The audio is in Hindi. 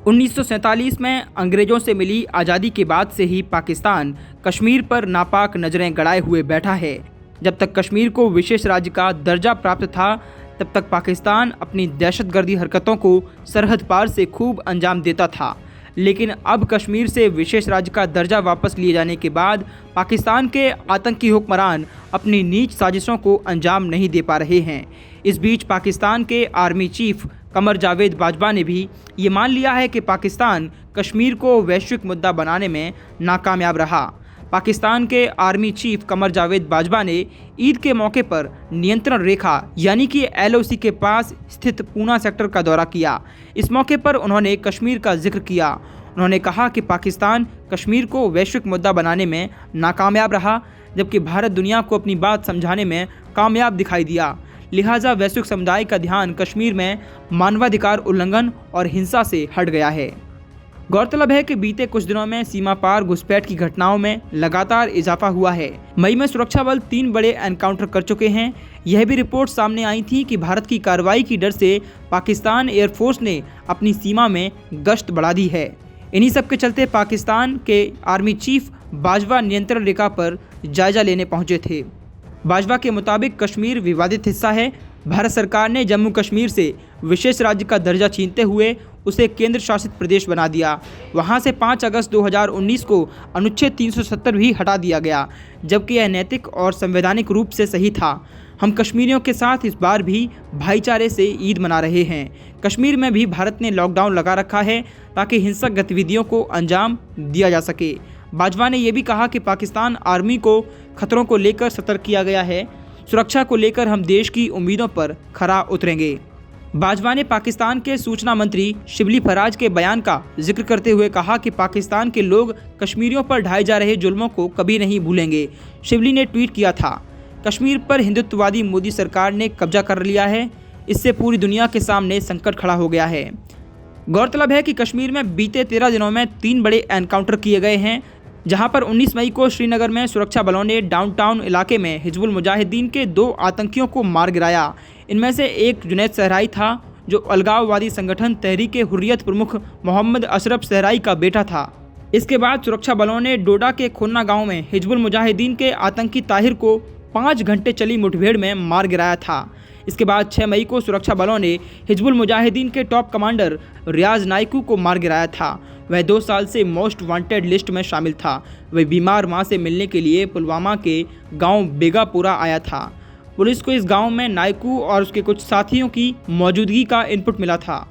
1947 में अंग्रेजों से मिली आज़ादी के बाद से ही पाकिस्तान कश्मीर पर नापाक नज़रें गड़ाए हुए बैठा है। जब तक कश्मीर को विशेष राज्य का दर्जा प्राप्त था, तब तक पाकिस्तान अपनी दहशतगर्दी हरकतों को सरहद पार से खूब अंजाम देता था। लेकिन अब कश्मीर से विशेष राज्य का दर्जा वापस लिए जाने के बाद पाकिस्तान के आतंकी हुक्मरान अपनी नीच साजिशों को अंजाम नहीं दे पा रहे हैं। इस बीच पाकिस्तान के आर्मी चीफ कमर जावेद बाजवा ने भी ये मान लिया है कि पाकिस्तान कश्मीर को वैश्विक मुद्दा बनाने में नाकामयाब रहा। पाकिस्तान के आर्मी चीफ कमर जावेद बाजवा ने ईद के मौके पर नियंत्रण रेखा यानी कि LOC के पास स्थित पूना सेक्टर का दौरा किया। इस मौके पर उन्होंने कश्मीर का जिक्र किया। उन्होंने कहा कि पाकिस्तान कश्मीर को वैश्विक मुद्दा बनाने में नाकामयाब रहा, जबकि भारत दुनिया को अपनी बात समझाने में कामयाब दिखाई दिया। लिहाजा वैश्विक समुदाय का ध्यान कश्मीर में मानवाधिकार उल्लंघन और हिंसा से हट गया है। गौरतलब है कि बीते कुछ दिनों में सीमा पार घुसपैठ की घटनाओं में लगातार इजाफा हुआ है। मई में सुरक्षा बल 3 बड़े एनकाउंटर कर चुके हैं। यह भी रिपोर्ट सामने आई थी कि भारत की कार्रवाई की डर से पाकिस्तान एयरफोर्स ने अपनी सीमा में गश्त बढ़ा दी है। इन्हीं सब के चलते पाकिस्तान के आर्मी चीफ बाजवा नियंत्रण रेखा पर जायजा लेने पहुंचे थे। बाजवा के मुताबिक कश्मीर विवादित हिस्सा है। भारत सरकार ने जम्मू कश्मीर से विशेष राज्य का दर्जा छीनते हुए उसे केंद्र शासित प्रदेश बना दिया। वहां से 5 अगस्त 2019 को अनुच्छेद 370 भी हटा दिया गया, जबकि यह नैतिक और संवैधानिक रूप से सही था। हम कश्मीरियों के साथ इस बार भी भाईचारे से ईद मना रहे हैं। कश्मीर में भी भारत ने लॉकडाउन लगा रखा है ताकि हिंसक गतिविधियों को अंजाम दिया जा सके। बाजवा ने यह भी कहा कि पाकिस्तान आर्मी को खतरों को लेकर सतर्क किया गया है। सुरक्षा को लेकर हम देश की उम्मीदों पर खरा उतरेंगे। बाजवा ने पाकिस्तान के सूचना मंत्री शिबली फराज के बयान का जिक्र करते हुए कहा कि पाकिस्तान के लोग कश्मीरियों पर ढाए जा रहे जुल्मों को कभी नहीं भूलेंगे। शिबली ने ट्वीट किया था, कश्मीर पर हिंदुत्ववादी मोदी सरकार ने कब्जा कर लिया है। इससे पूरी दुनिया के सामने संकट खड़ा हो गया है। गौरतलब है कि कश्मीर में बीते 13 दिनों में 3 बड़े एनकाउंटर किए गए हैं, जहां पर 19 मई को श्रीनगर में सुरक्षा बलों ने डाउनटाउन इलाके में हिजबुल मुजाहिदीन के 2 आतंकियों को मार गिराया। इनमें से एक जुनैद सहराई था, जो अलगाववादी संगठन तहरीक हुर्रियत प्रमुख मोहम्मद अशरफ सहराई का बेटा था। इसके बाद सुरक्षा बलों ने डोडा के खोन्ना गांव में हिजबुल मुजाहिदीन के आतंकी ताहिर को 5 घंटे चली मुठभेड़ में मार गिराया था। इसके बाद 6 मई को सुरक्षा बलों ने हिजबुल मुजाहिदीन के टॉप कमांडर रियाज नाइकू को मार गिराया था। वह 2 साल से मोस्ट वांटेड लिस्ट में शामिल था। वह बीमार मां से मिलने के लिए पुलवामा के गांव बेगापुरा आया था। पुलिस को इस गांव में नाइकू और उसके कुछ साथियों की मौजूदगी का इनपुट मिला था।